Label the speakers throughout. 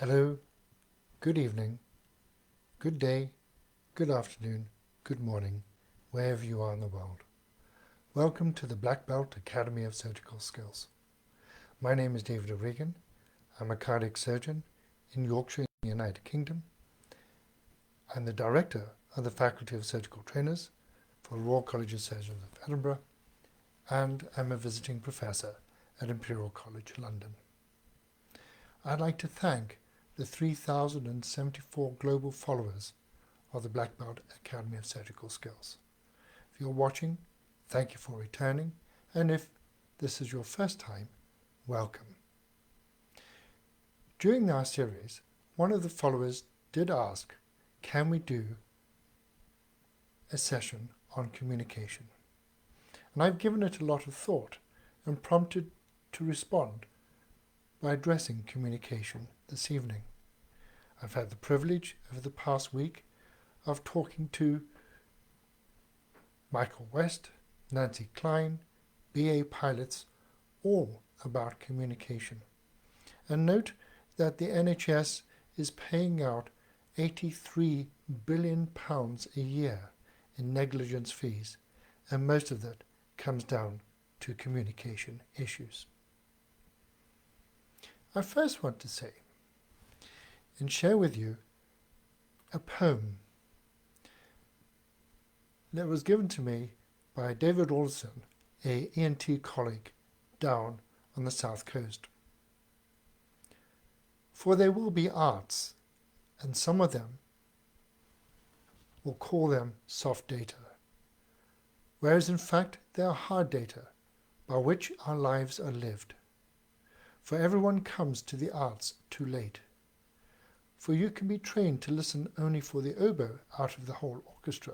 Speaker 1: Hello, good evening, good day, good afternoon, good morning, wherever you are in the world. Welcome to the Black Belt Academy of Surgical Skills. My name is David O'Regan. I'm a cardiac surgeon in Yorkshire, in the United Kingdom. I'm the director of the Faculty of Surgical Trainers for the Royal College of Surgeons of Edinburgh, and I'm a visiting professor at Imperial College London. I'd like to thank the 3,074 global followers of the Black Belt Academy of Surgical Skills. If you're watching, thank you for returning, and if this is your first time, welcome. During our series, one of the followers did ask, can we do a session on communication? And I've given it a lot of thought and prompted to respond by addressing communication this evening. I've had the privilege over the past week of talking to Michael West, Nancy Klein, BA pilots, all about communication. And note that the NHS is paying out £83 billion a year in negligence fees, and most of that comes down to communication issues. I first want to say and share with you a poem that was given to me by David Alderson, a ENT colleague down on the south coast. For there will be arts, and some of them will call them soft data, whereas in fact they are hard data by which our lives are lived. For everyone comes to the arts too late. For you can be trained to listen only for the oboe out of the whole orchestra.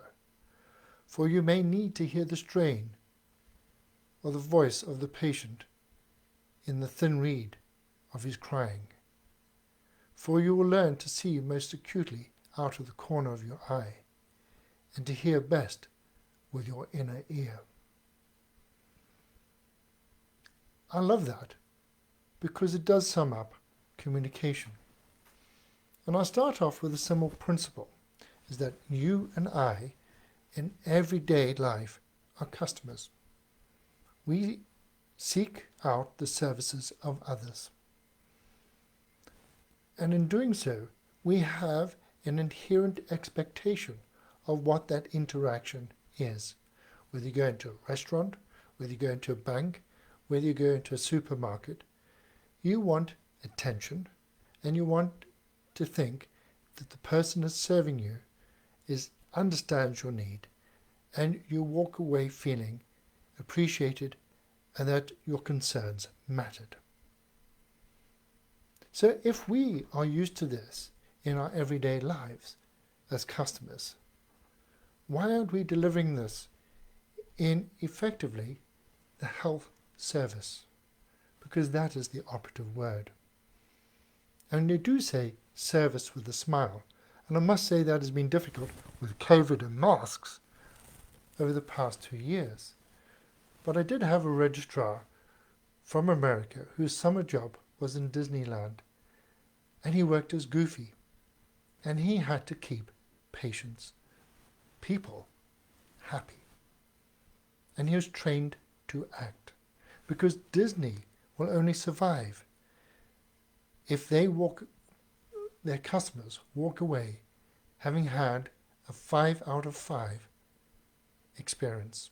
Speaker 1: For you may need to hear the strain or the voice of the patient in the thin reed of his crying. For you will learn to see most acutely out of the corner of your eye, and to hear best with your inner ear. I love that, because it does sum up communication. And I'll start off with a simple principle, is that you and I, in everyday life, are customers. We seek out the services of others. And in doing so, we have an inherent expectation of what that interaction is. Whether you go into a restaurant, whether you go into a bank, whether you go into a supermarket, you want attention, and you want to think that the person that's serving you understands your need, and you walk away feeling appreciated and that your concerns mattered. So if we are used to this in our everyday lives as customers, why aren't we delivering this in effectively the health service? Because that is the operative word. And they do say service with a smile. And I must say that has been difficult with COVID and masks over the past 2 years. But I did have a registrar from America whose summer job was in Disneyland. And he worked as Goofy. And he had to keep patients, people, happy. And he was trained to act. Because Disney will only survive if their customers walk away having had a 5 out of 5 experience.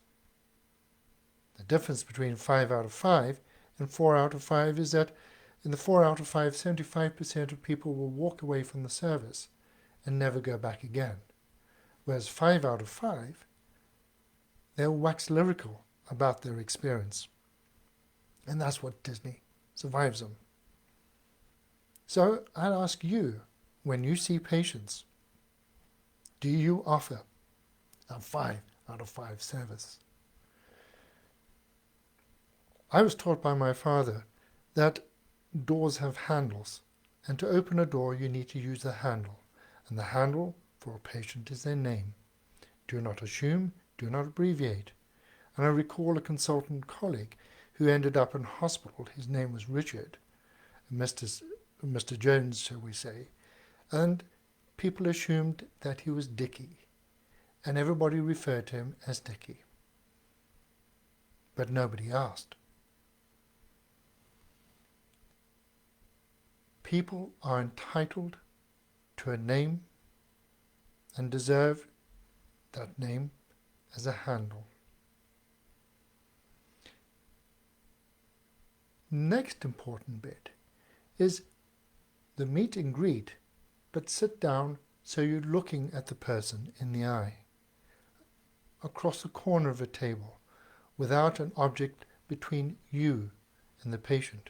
Speaker 1: The difference between 5 out of 5 and 4 out of 5 is that in the 4 out of 5, 75% of people will walk away from the service and never go back again. Whereas 5 out of 5, they'll wax lyrical about their experience. And that's what Disney survives on. So I'll ask you, when you see patients, do you offer a 5 out of 5 service? I was taught by my father that doors have handles, and to open a door you need to use the handle, and the handle for a patient is their name. Do not assume, do not abbreviate. And I recall a consultant colleague who ended up in hospital. His name was Richard, Mr. Jones, shall we say, and people assumed that he was Dickie, and everybody referred to him as Dickie. But nobody asked. People are entitled to a name and deserve that name as a handle. Next important bit is the meet and greet, but sit down so you're looking at the person in the eye, across the corner of a table, without an object between you and the patient,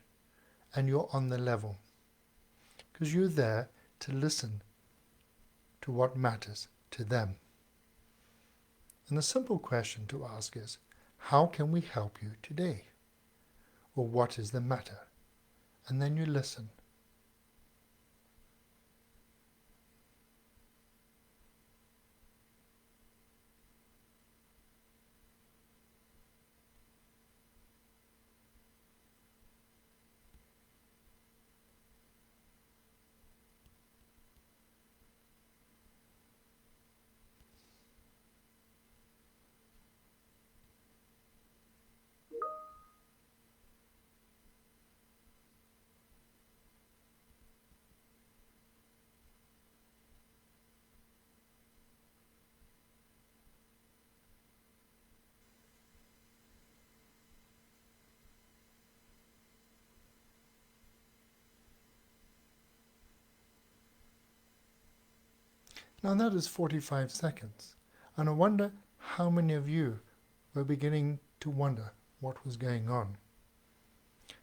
Speaker 1: and you're on the level, because you're there to listen to what matters to them. And the simple question to ask is, how can we help you today? Or what is the matter? And then you listen. Now that is 45 seconds, and I wonder how many of you were beginning to wonder what was going on.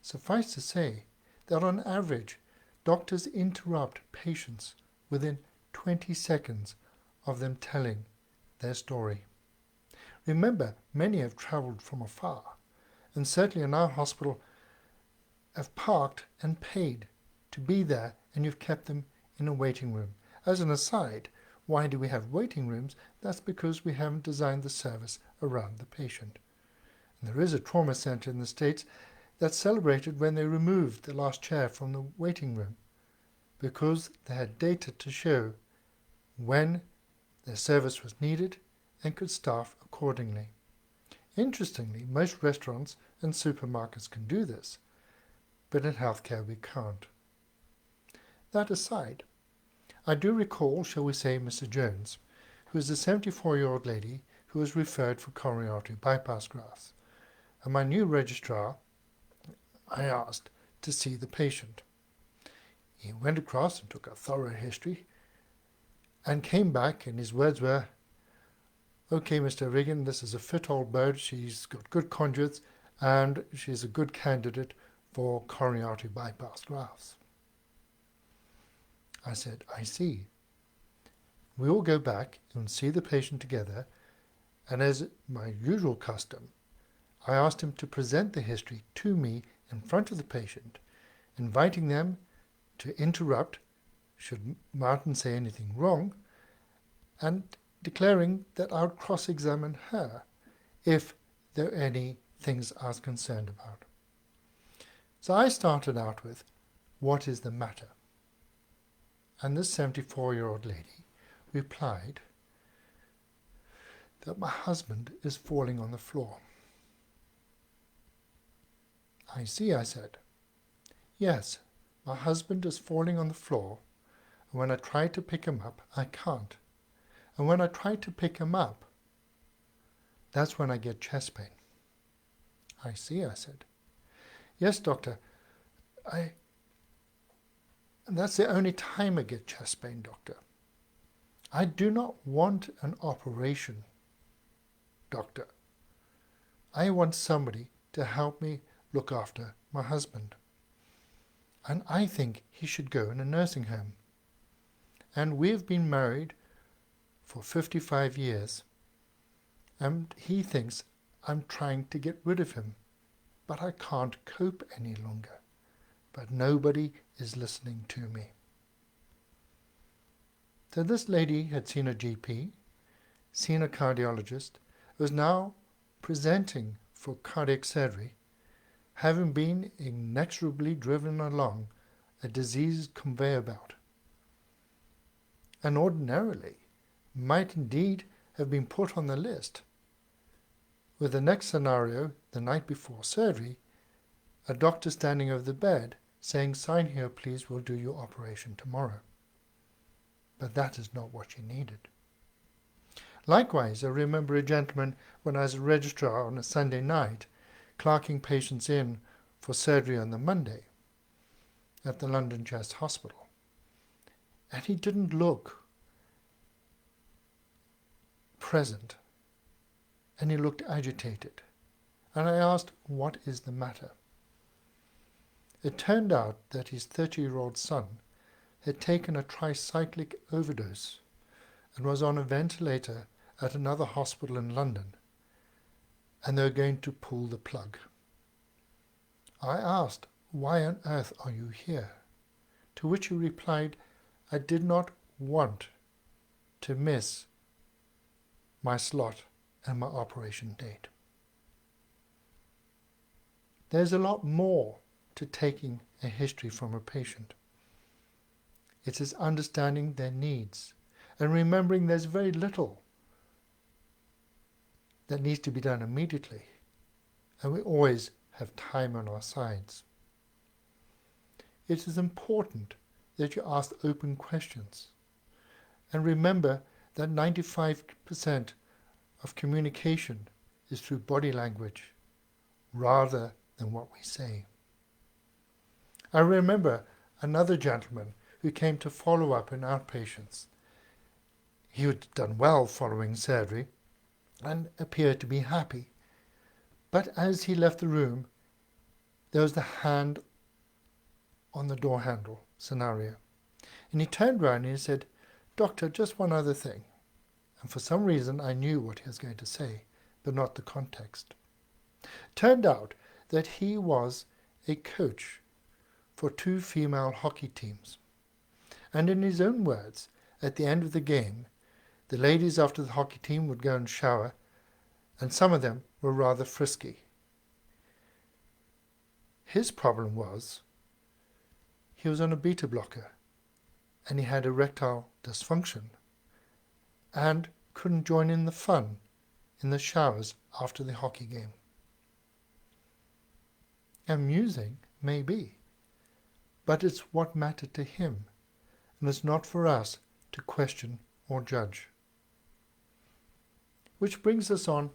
Speaker 1: Suffice to say that on average, doctors interrupt patients within 20 seconds of them telling their story. Remember, many have travelled from afar, and certainly in our hospital have parked and paid to be there, and you've kept them in a waiting room. As an aside, why do we have waiting rooms? That's because we haven't designed the service around the patient. And there is a trauma centre in the States that celebrated when they removed the last chair from the waiting room, because they had data to show when their service was needed and could staff accordingly. Interestingly, most restaurants and supermarkets can do this, but in healthcare we can't. That aside, I do recall, shall we say, Mr. Jones, who is a 74-year-old lady who was referred for coronary artery bypass grafts. And my new registrar, I asked to see the patient. He went across and took a thorough history and came back, and his words were, "Okay, Mr. Regan, this is a fit old bird. She's got good conduits and she's a good candidate for coronary artery bypass grafts." I said, "I see." We all go back and see the patient together, and as my usual custom, I asked him to present the history to me in front of the patient, inviting them to interrupt should Martin say anything wrong, and declaring that I would cross-examine her if there are any things I was concerned about. So I started out with, "What is the matter?" And this 74-year-old lady replied that my husband is falling on the floor. "I see," I said. "Yes, my husband is falling on the floor, and when I try to pick him up, I can't. And when I try to pick him up, that's when I get chest pain." "I see," I said. "Yes, doctor, and that's the only time I get chest pain, doctor. I do not want an operation, doctor. I want somebody to help me look after my husband. And I think he should go in a nursing home. And we've been married for 55 years. And he thinks I'm trying to get rid of him. But I can't cope any longer. But nobody is listening to me." So this lady had seen a GP, seen a cardiologist, was now presenting for cardiac surgery, having been inexorably driven along a diseased conveyor belt, and ordinarily might indeed have been put on the list, with the next scenario, the night before surgery, a doctor standing over the bed saying, "Sign here please, we'll do your operation tomorrow." But that is not what she needed. Likewise, I remember a gentleman when I was a registrar on a Sunday night, clerking patients in for surgery on the Monday at the London Chest Hospital. And he didn't look present, and he looked agitated. And I asked, "What is the matter?" It turned out that his 30-year-old son had taken a tricyclic overdose and was on a ventilator at another hospital in London, and they were going to pull the plug. I asked, "Why on earth are you here?" To which he replied, "I did not want to miss my slot and my operation date." There's a lot more to taking a history from a patient. It is understanding their needs and remembering there's very little that needs to be done immediately, and we always have time on our sides. It is important that you ask open questions, and remember that 95% of communication is through body language rather than what we say. I remember another gentleman who came to follow up in outpatients. He had done well following surgery and appeared to be happy. But as he left the room, there was the hand on the door handle scenario. And he turned around and he said, "Doctor, just one other thing." And for some reason I knew what he was going to say, but not the context. Turned out that he was a coach for 2 female hockey teams. And in his own words, at the end of the game, the ladies after the hockey team would go and shower, and some of them were rather frisky. His problem was he was on a beta blocker and he had erectile dysfunction and couldn't join in the fun in the showers after the hockey game. Amusing, maybe, but it's what mattered to him, and it's not for us to question or judge. Which brings us on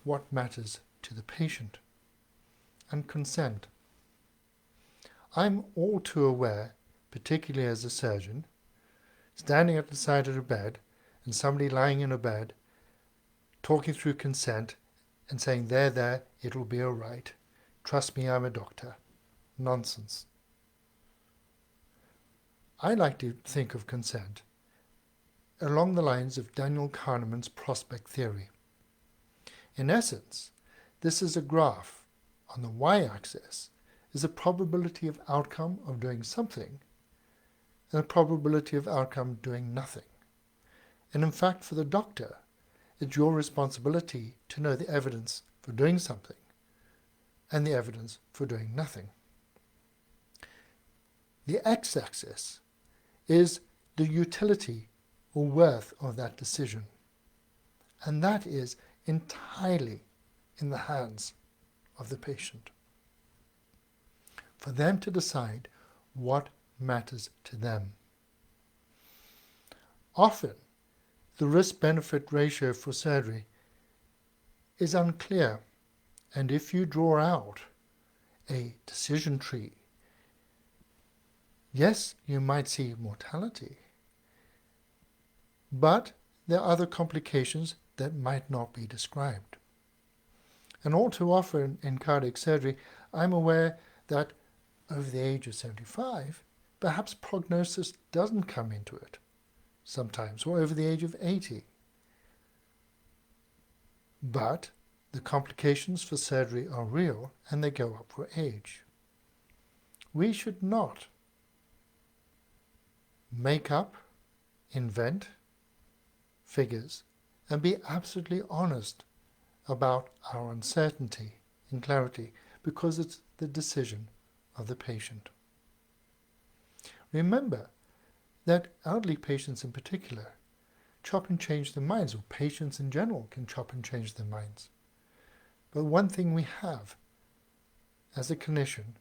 Speaker 1: what matters to the patient and consent. I'm all too aware, particularly as a surgeon, standing at the side of a bed and somebody lying in a bed, talking through consent and saying, there, it'll be all right. Trust me, I'm a doctor. Nonsense. I like to think of consent along the lines of Daniel Kahneman's prospect theory. In essence, this is a graph. On the y-axis is a probability of outcome of doing something and a probability of outcome doing nothing. And in fact, for the doctor, it's your responsibility to know the evidence for doing something and the evidence for doing nothing. The x-axis is the utility or worth of that decision. And that is entirely in the hands of the patient, for them to decide what matters to them. Often, the risk-benefit ratio for surgery is unclear, and if you draw out a decision tree, yes, you might see mortality, but there are other complications that might not be described. And all too often in cardiac surgery, I'm aware that over the age of 75, perhaps prognosis doesn't come into it sometimes, or over the age of 80. But the complications for surgery are real and they go up for age. We should not make up, invent figures and be absolutely honest about our uncertainty and clarity, because it's the decision of the patient. Remember that elderly patients in particular chop and change their minds, or patients in general can chop and change their minds. But one thing we have as a clinician,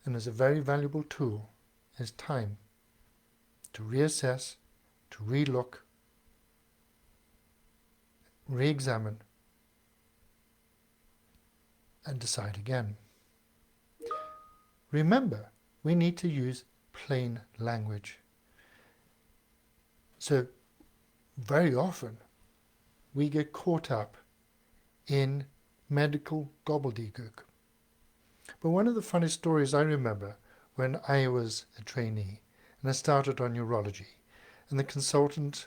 Speaker 1: and as a very valuable tool, is time to reassess, to relook, re-examine, and decide again. Remember, we need to use plain language. So very often we get caught up in medical gobbledygook. But one of the funny stories I remember when I was a trainee and I started on neurology, and the consultant,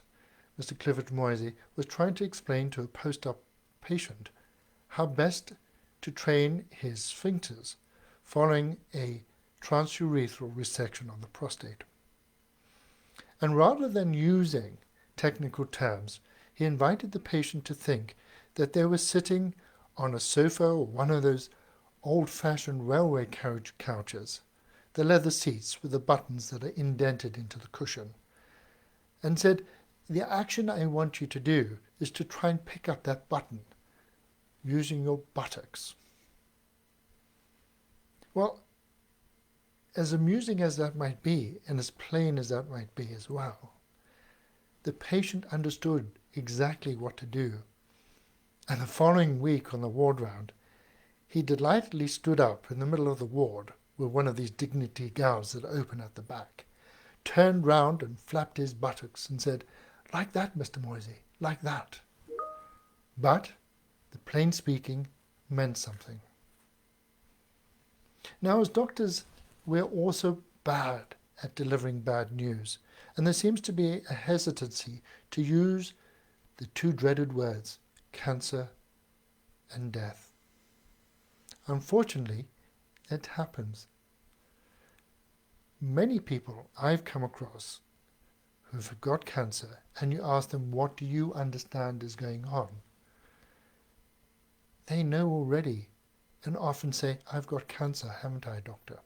Speaker 1: Mr. Clifford Moisey, was trying to explain to a post-op patient how best to train his sphincters following a transurethral resection of the prostate. And rather than using technical terms, he invited the patient to think that they were sitting on a sofa or one of those old-fashioned railway carriage couches, the leather seats with the buttons that are indented into the cushion, and said, the action I want you to do is to try and pick up that button using your buttocks. Well, as amusing as that might be, and as plain as that might be as well, the patient understood exactly what to do. And the following week on the ward round, he delightedly stood up in the middle of the ward with one of these dignity gowns that open at the back, turned round and flapped his buttocks and said, like that, Mr. Moisey, like that. But the plain speaking meant something. Now, as doctors, we're also bad at delivering bad news, and there seems to be a hesitancy to use the two dreaded words, cancer and death. Unfortunately, it happens. Many people I've come across who've got cancer, and you ask them, what do you understand is going on? They know already, and often say, I've got cancer, haven't I, doctor?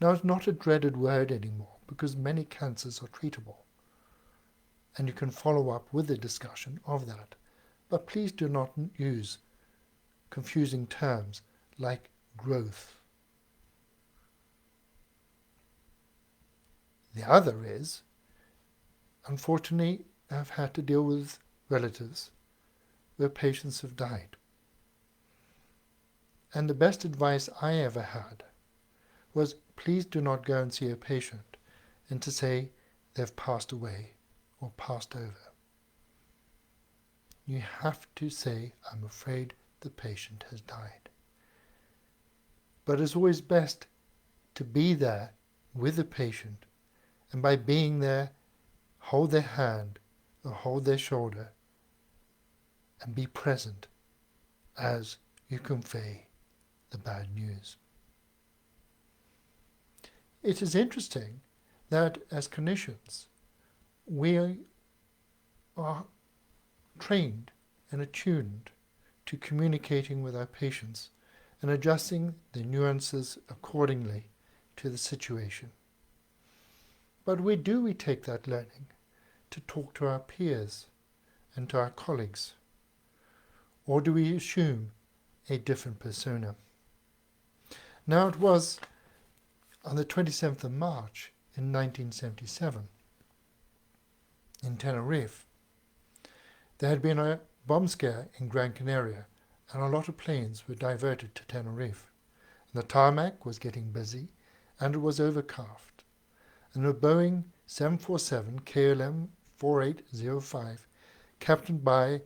Speaker 1: Now, it's not a dreaded word anymore, because many cancers are treatable, and you can follow up with a discussion of that. But please do not use confusing terms like growth. The other is, unfortunately, I've had to deal with relatives where patients have died. And the best advice I ever had was, please do not go and see a patient and to say they've passed away or passed over. You have to say, I'm afraid the patient has died. But it's always best to be there with the patient, and by being there, hold their hand or hold their shoulder and be present as you convey the bad news. It is interesting that as clinicians, we are trained and attuned to communicating with our patients and adjusting the nuances accordingly to the situation. But where do we take that learning to talk to our peers and to our colleagues? Or do we assume a different persona? Now, it was on the 27th of March in 1977 in Tenerife. There had been a bomb scare in Gran Canaria, and a lot of planes were diverted to Tenerife. And the tarmac was getting busy, and it was overcast. And a Boeing 747 KLM 4805, captained by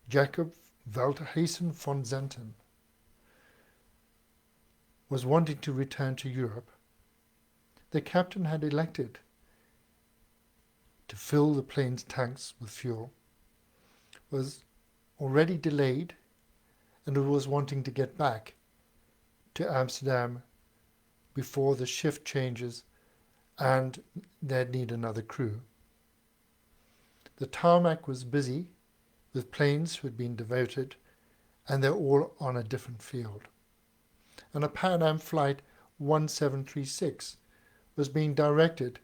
Speaker 1: Jacob Veldhuisen von Zenten, was wanting to return to Europe. The captain had elected to fill the plane's tanks with fuel, was already delayed, and was wanting to get back to Amsterdam before the shift changes and they'd need another crew. The tarmac was busy with planes who had been diverted, and they're all on a different field. And a Pan Am flight 1736 was being directed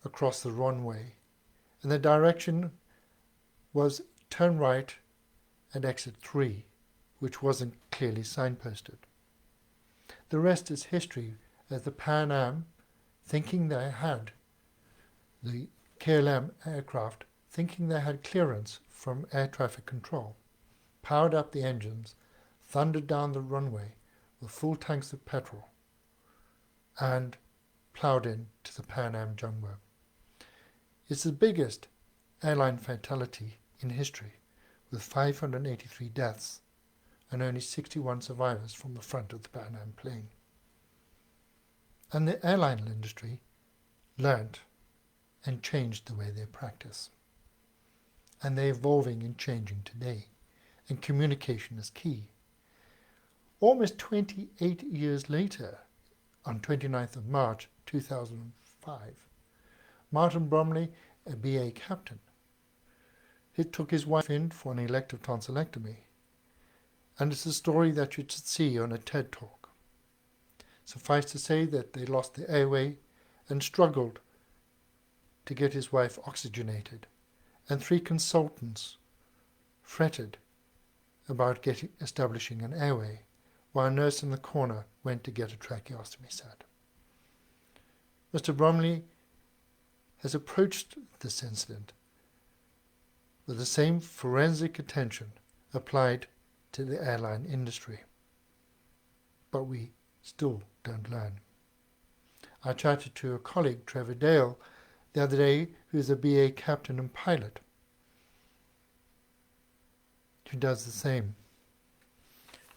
Speaker 1: across the runway, and the direction was turn right at exit 3, which wasn't clearly signposted. The rest is history, as the Pan Am, thinking they had the KLM aircraft, thinking they had clearance from air traffic control, powered up the engines, thundered down the runway with full tanks of petrol, and ploughed in to the Pan Am jumbo. It's the biggest airline fatality in history, with 583 deaths and only 61 survivors from the front of the Pan Am plane. And the airline industry learnt and changed the way they practice. And they're evolving and changing today. And communication is key. Almost 28 years later, on 29th of March 2005, Martin Bromley, a BA captain, he took his wife in for an elective tonsillectomy. And it's a story that you should see on a TED Talk. Suffice to say that they lost the airway and struggled to get his wife oxygenated, and 3 consultants fretted about establishing an airway, while a nurse in the corner went to get a tracheostomy set. Mr. Bromley has approached this incident with the same forensic attention applied to the airline industry. But we still don't learn. I chatted to a colleague, Trevor Dale, the other day, who is a BA captain and pilot, who does the same.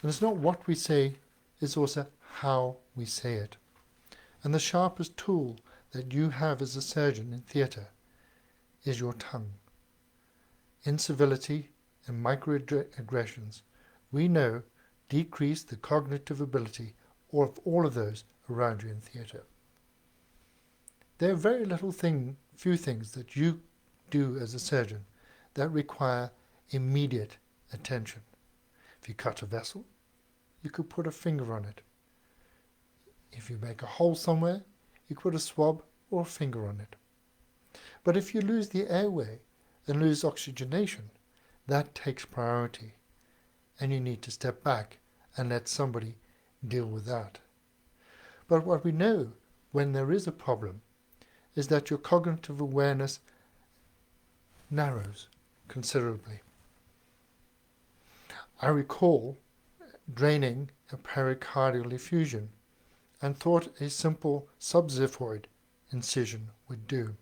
Speaker 1: And it's not what we say, it's also how we say it. And the sharpest tool that you have as a surgeon in theatre is your tongue. Incivility and microaggressions, we know, decrease the cognitive ability of all of those around you in theatre. There are few things that you do as a surgeon that require immediate attention. If you cut a vessel, you could put a finger on it. If you make a hole somewhere, you could put a swab or a finger on it. But if you lose the airway and lose oxygenation, that takes priority, and you need to step back and let somebody deal with that. But what we know when there is a problem is that your cognitive awareness narrows considerably. I recall draining a pericardial effusion and thought a simple subxiphoid incision would do.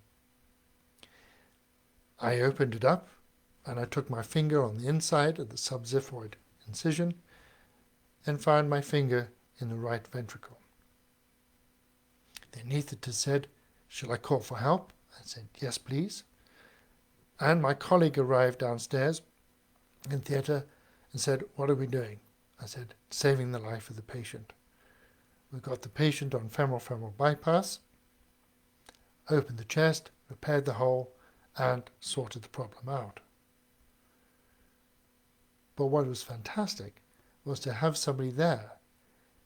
Speaker 1: I opened it up and I took my finger on the inside of the subxiphoid incision and found my finger in the right ventricle. The anaesthetist said, "Shall I call for help?" I said, "Yes, please." And my colleague arrived downstairs in theatre and said, "What are we doing?" I said, "Saving the life of the patient." We got the patient on femoral bypass, opened the chest, repaired the hole, and sorted the problem out. But what was fantastic was to have somebody there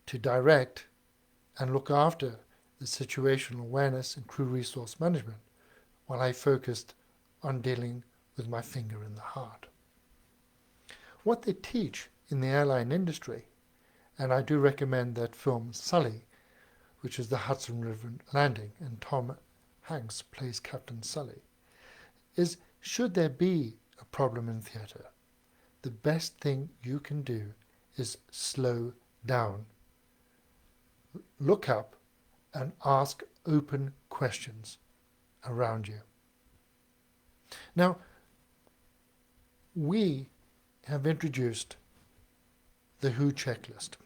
Speaker 1: to direct and look after the situational awareness and crew resource management while I focused on dealing with my finger in the heart. What they teach in the airline industry, and I do recommend that film Sully, which is the Hudson River Landing, and Tom Hanks plays Captain Sully, is should there be a problem in theatre, the best thing you can do is slow down. Look up and ask open questions around you. Now, we have introduced the WHO checklist,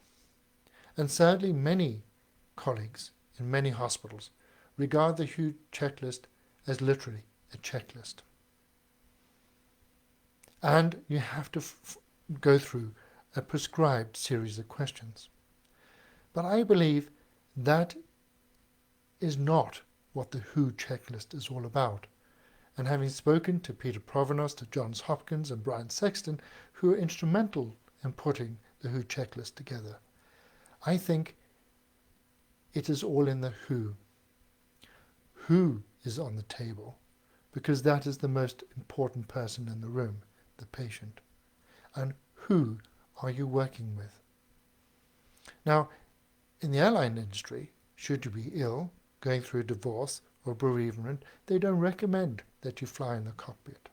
Speaker 1: and sadly many colleagues in many hospitals regard the WHO checklist as literally a checklist. And you have to go through a prescribed series of questions. But I believe that is not what the WHO checklist is all about. And having spoken to Peter Provenos, to Johns Hopkins and Brian Sexton, who are instrumental in putting the WHO checklist together, I think it is all in the who. Who is on the table? Because that is the most important person in the room, the patient. And who are you working with? Now, in the airline industry, should you be ill, going through a divorce or bereavement, they don't recommend that you fly in the cockpit.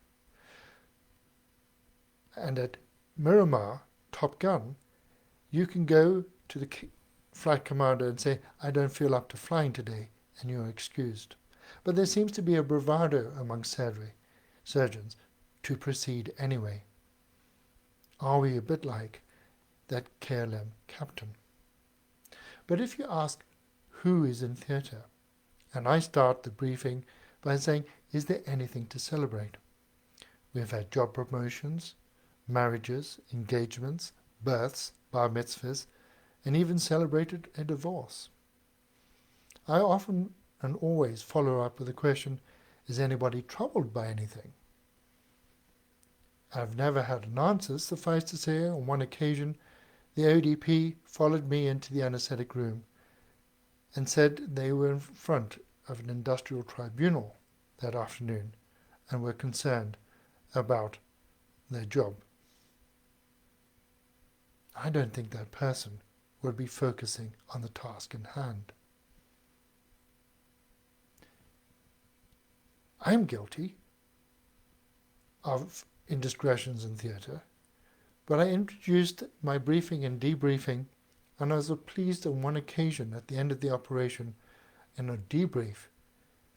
Speaker 1: And at Miramar, Top Gun, you can go to the flight commander and say, I don't feel up to flying today, and you're excused. But there seems to be a bravado among surgeons to proceed anyway. Are we a bit like that KLM captain? But if you ask who is in theatre, and I start the briefing by saying, is there anything to celebrate? We've had job promotions, marriages, engagements, births, bar mitzvahs, and even celebrated a divorce. I often and always follow up with the question, is anybody troubled by anything? I've never had an answer. Suffice to say, on one occasion, the ODP followed me into the anaesthetic room and said they were in front of an industrial tribunal that afternoon and were concerned about their job. I don't think that person would be focusing on the task in hand. I'm guilty of indiscretions in theatre, but I introduced my briefing and debriefing, and I was pleased on one occasion at the end of the operation in a debrief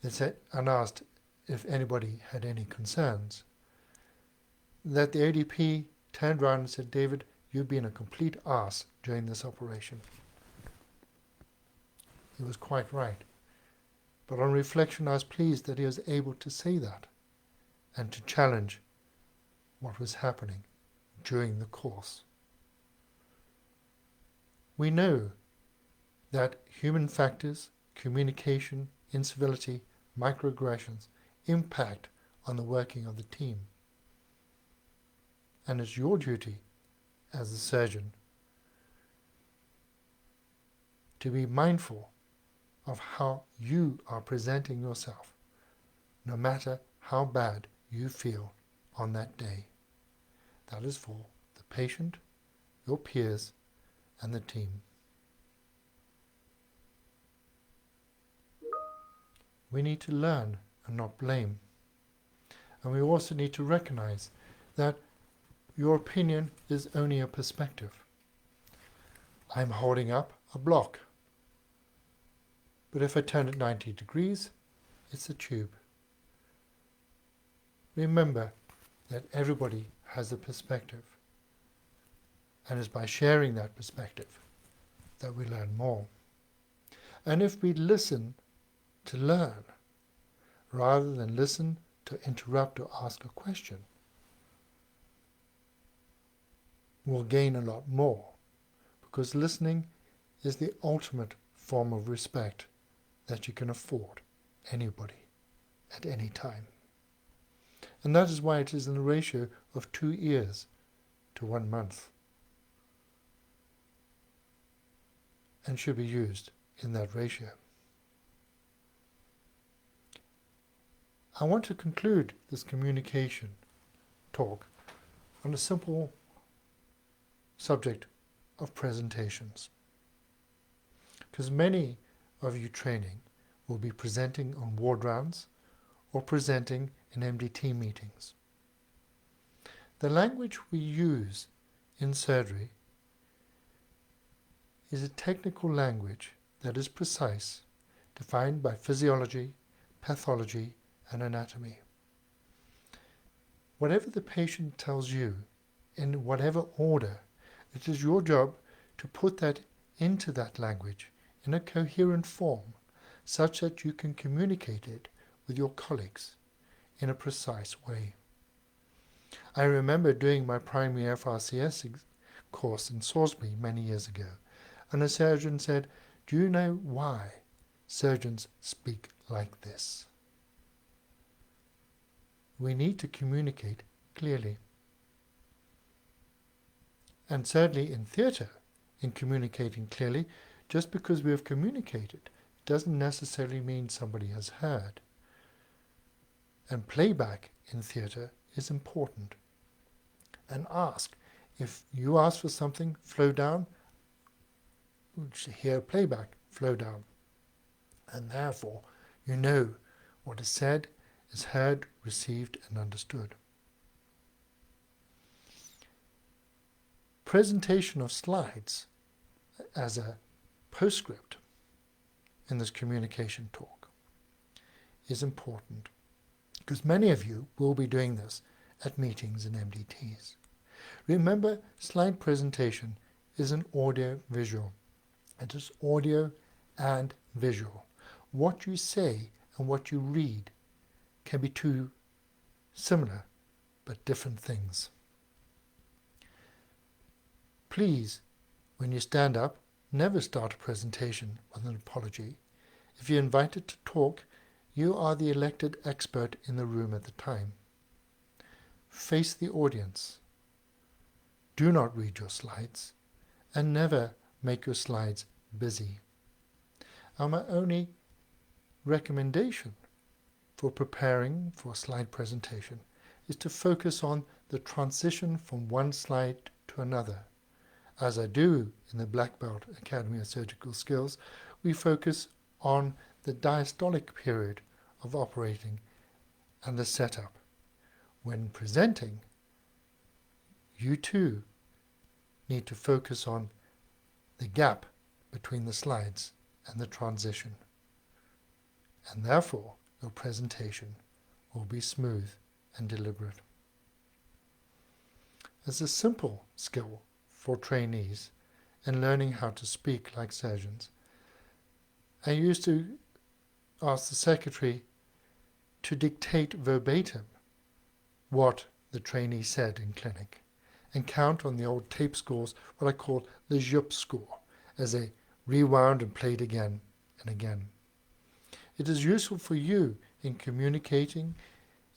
Speaker 1: that said, and asked if anybody had any concerns, that the ODP turned around and said, David, you've been a complete arse during this operation. He was quite right. But on reflection, I was pleased that he was able to say that and to challenge what was happening during the course. We know that human factors, communication, incivility, microaggressions impact on the working of the team. And it's your duty as a surgeon to be mindful of how you are presenting yourself, no matter how bad you feel on that day. That is for the patient, your peers, and the team. We need to learn and not blame. And we also need to recognize that your opinion is only a perspective. I'm holding up a block. But if I turn it 90 degrees, it's a tube. Remember that everybody has a perspective. And it's by sharing that perspective that we learn more. And if we listen to learn, rather than listen to interrupt or ask a question, we'll gain a lot more, because listening is the ultimate form of respect that you can afford anybody at any time. And that is why it is in the ratio of 2 ears to 1 month, and should be used in that ratio. I want to conclude this communication talk on a simple subject of presentations, because many of you training will be presenting on ward rounds or presenting in MDT meetings. The language we use in surgery is a technical language that is precise, defined by physiology, pathology, and anatomy. Whatever the patient tells you, in whatever order, it is your job to put that into that language in a coherent form, such that you can communicate it with your colleagues in a precise way. I remember doing my primary FRCS course in Salisbury many years ago, and a surgeon said, "Do you know why surgeons speak like this?" We need to communicate clearly. And certainly in theatre, in communicating clearly, Just because we have communicated doesn't necessarily mean somebody has heard. And playback in theatre is important. And if you ask for something, flow down, hear playback, flow down. And therefore, you know what is said is heard, received, and understood. Presentation of slides as a postscript in this communication talk is important, because many of you will be doing this at meetings and MDTs. Remember, slide presentation is an audio-visual. It is audio and visual. What you say and what you read can be two similar but different things. Please, when you stand up, never start a presentation with an apology. If you're invited to talk, you are the elected expert in the room at the time. Face the audience. Do not read your slides, and never make your slides busy. My only recommendation for preparing for a slide presentation is to focus on the transition from one slide to another. As I do in the Black Belt Academy of Surgical Skills, we focus on the diastolic period of operating and the setup. When presenting, you too need to focus on the gap between the slides and the transition. And therefore, your presentation will be smooth and deliberate. As a simple skill for trainees in learning how to speak like surgeons, I used to ask the secretary to dictate verbatim what the trainee said in clinic and count on the old tape scores, what I call the Jupp score, as they rewound and played again and again. It is useful for you in communicating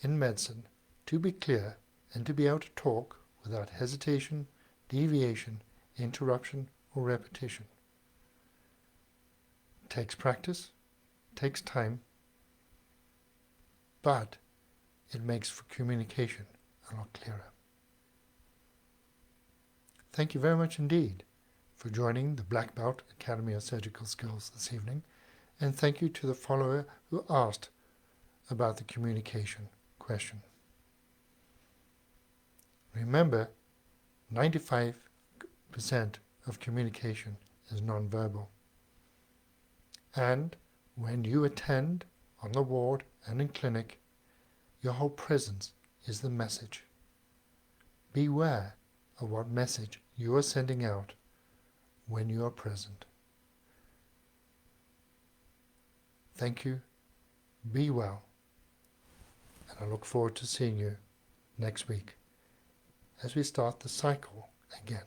Speaker 1: in medicine to be clear and to be able to talk without hesitation, deviation, interruption, or repetition. It takes practice, takes time, but it makes for communication a lot clearer. Thank you very much indeed for joining the Black Belt Academy of Surgical Skills this evening, and thank you to the follower who asked about the communication question. Remember, 95% of communication is nonverbal. And when you attend on the ward and in clinic, your whole presence is the message. Beware of what message you are sending out when you are present. Thank you. Be well. And I look forward to seeing you next week as we start the cycle again.